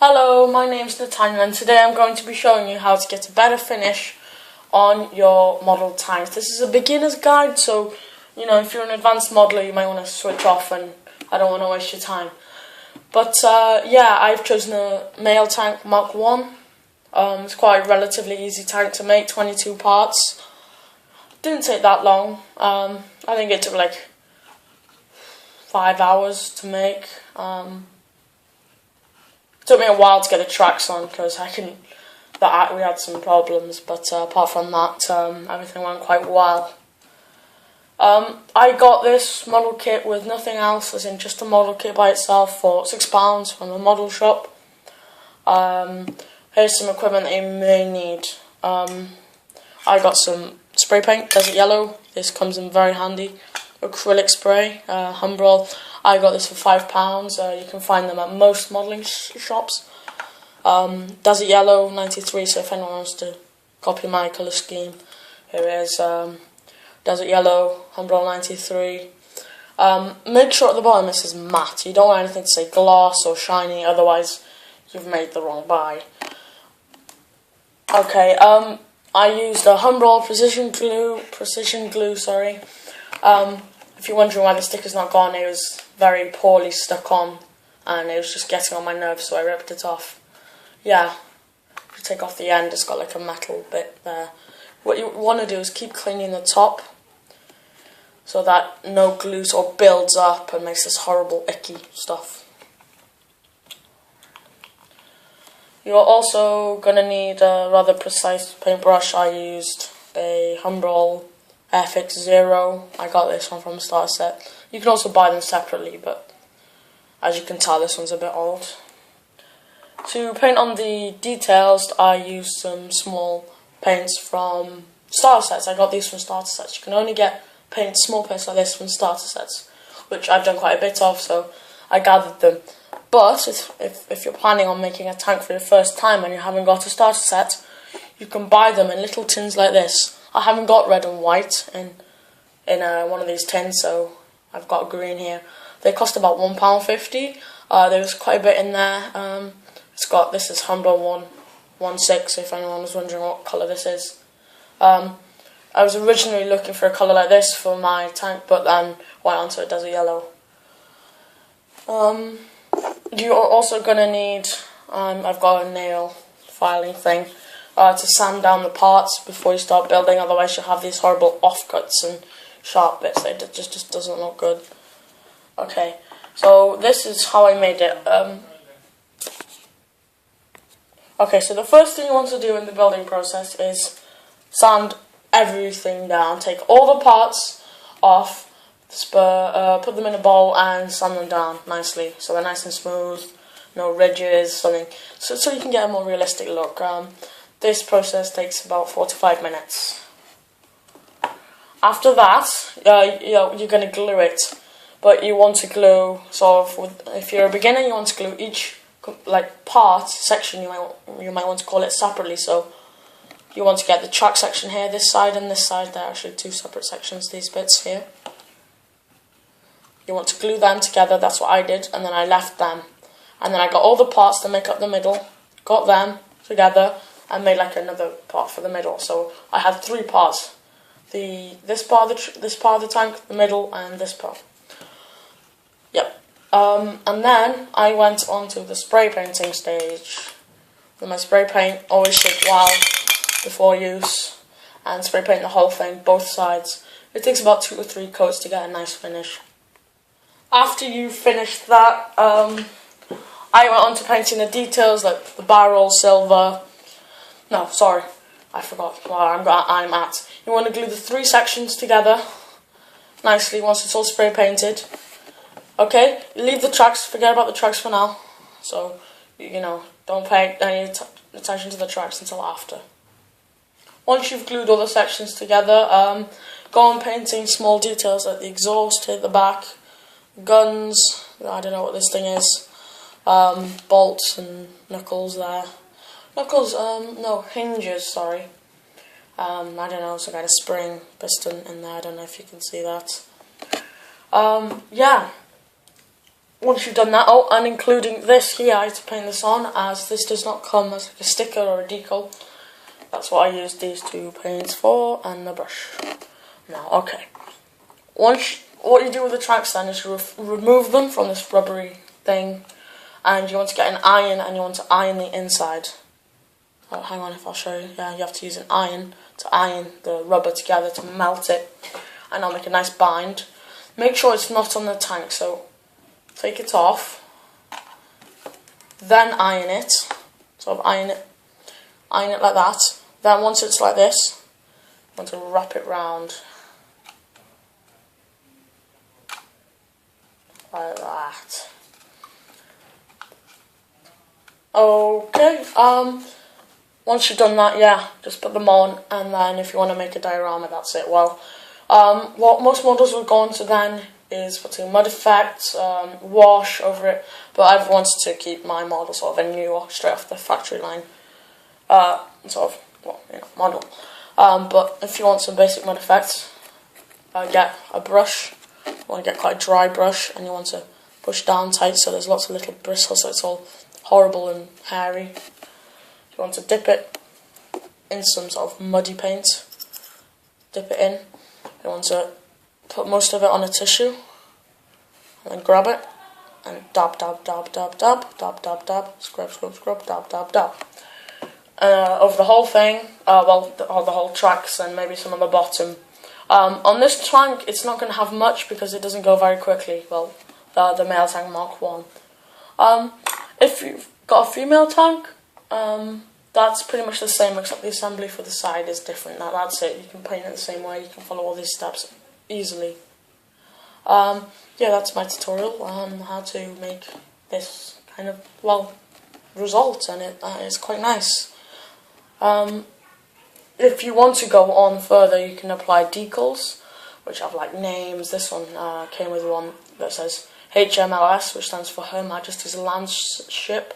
Hello, my name's Nathaniel and today I'm going to be showing you how to get a better finish on your model tanks. This is a beginner's guide, so if you're an advanced modeler you might want to switch off, and I don't want to waste your time. But yeah, I've chosen a male tank Mark 1. It's quite a relatively easy tank to make, 22 parts. Didn't take that long. I think it took like 5 hours to make. It took me a while to get the tracks on because we had some problems, but apart from that, everything went quite well. I got this model kit with nothing else, as in just a model kit by itself, for £6 from the model shop. Here's some equipment that you may need. I got some spray paint, Desert Yellow. This comes in very handy. Acrylic spray, Humbrol. I got this for £5. You can find them at most modelling shops. Desert Yellow 93, so if anyone wants to copy my colour scheme, here it is. Desert Yellow, Humbrol 93. Make sure at the bottom it says matte. You don't want anything to say gloss or shiny, otherwise you've made the wrong buy. Okay, I used a Humbrol precision glue, sorry. If you're wondering why the sticker's not gone, it was very poorly stuck on and it was just getting on my nerves, so I ripped it off. Yeah, if you take off the end, it's got like a metal bit there. What you want to do is keep cleaning the top so that no glue sort of builds up and makes this horrible icky stuff. You're also going to need a rather precise paintbrush. I used a Humbrol FX0. I got this one from a starter set. You can also buy them separately, but as you can tell, this one's a bit old. To paint on the details, I used some small paints from starter sets. I got these from starter sets. You can only get small paints like this from starter sets, which I've done quite a bit of, so I gathered them. But if you're planning on making a tank for your first time and you haven't got a starter set, you can buy them in little tins like this. I haven't got red and white in one of these tins, so I've got green here. They cost about £1.50. There's quite a bit in there. This is Humbrol 116, if anyone was wondering what colour this is. I was originally looking for a colour like this for my tank, but then went on to a Desert Yellow. You're also going to need, I've got a nail filing thing, to sand down the parts before you start building, otherwise you'll have these horrible offcuts and sharp bits. It just doesn't look good. Okay, so this is how I made it. Okay, so the first thing you want to do in the building process is sand everything down. Take all the parts off, put them in a bowl and sand them down nicely so they're nice and smooth, no ridges, something, so you can get a more realistic look. This process takes about 4 to 5 minutes. After that, you're going to glue it, but you want to glue if you're a beginner, you want to glue each section. You might want to call it separately. So you want to get the track section here, this side and this side. They're actually two separate sections. These bits here. You want to glue them together. That's what I did, and then I left them, and then I got all the parts to make up the middle. Got them together and made like another part for the middle. So I had 3 parts: this part of the tank, the middle, and this part. Yep. And then I went on to the spray painting stage. With my spray paint, always shake well before use, and spray paint the whole thing, both sides. It takes about 2 or 3 coats to get a nice finish. After you've finished that, I went on to painting the details, like the barrel, silver. No, sorry, I forgot where I'm at. You want to glue the 3 sections together nicely once it's all spray painted. Okay, leave the tracks, forget about the tracks for now. So, don't pay any attention to the tracks until after. Once you've glued all the sections together, go on painting small details like the exhaust here at the back, guns, I don't know what this thing is, bolts and knuckles there. Hinges, sorry. I don't know, some kind of spring piston in there, I don't know if you can see that. Yeah. once you've done that, oh, and including this here, I had to paint this on, as this does not come as like a sticker or a decal. That's what I use these two paints for, and the brush. Now, okay. What you do with the tracks then is you remove them from this rubbery thing, and you want to get an iron, and you want to iron the inside. Oh, hang on, if I'll show you. Yeah, you have to use an iron to iron the rubber together to melt it, and I'll make a nice bind. Make sure it's not on the tank, so take it off, then iron it, sort of iron it like that. Then once it's like this, you want to wrap it round like that. Okay, once you've done that, yeah, just put them on, and then if you want to make a diorama, that's it. Well, what most models will go on to then is putting mud effects, wash over it, but I've wanted to keep my model sort of a new, straight off the factory line, sort of, well, you know, model. But if you want some basic mud effects, get a brush. You want to get quite a dry brush, and you want to push down tight so there's lots of little bristles, so it's all horrible and hairy. You want to dip it in some sort of muddy paint. Dip it in. You want to put most of it on a tissue, and then grab it and dab, dab, dab, dab, dab, dab, dab, dab, scrub, scrub, scrub, dab, dab, dab. Over the whole thing, well, the whole tracks and maybe some on the bottom. On this tank, it's not going to have much because it doesn't go very quickly. Well, the male tank Mark 1. If you've got a female tank, that's pretty much the same, except the assembly for the side is different. That's it. You can paint it the same way. You can follow all these steps easily. Yeah, that's my tutorial on how to make this kind of, well, result, and it's quite nice. If you want to go on further, you can apply decals, which have like names. This one came with one that says HMLS, which stands for Her Majesty's Landship.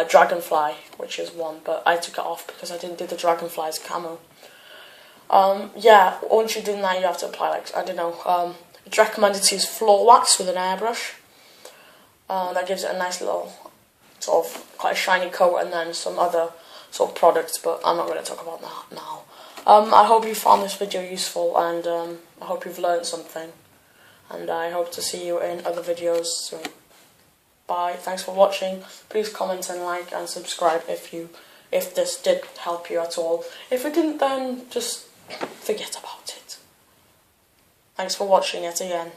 Dragonfly, which is one, but I took it off because I didn't do the dragonfly's camo. Yeah, once you're doing that, you have to apply, like, I don't know, it's recommended to use floor wax with an airbrush. That gives it a nice little, sort of, quite a shiny coat, and then some other sort of products, but I'm not going to talk about that now. I hope you found this video useful, and I hope you've learned something, and I hope to see you in other videos soon. Bye. Thanks for watching. Please comment and like and subscribe if this did help you at all. If it didn't, then just forget about it. Thanks for watching yet again.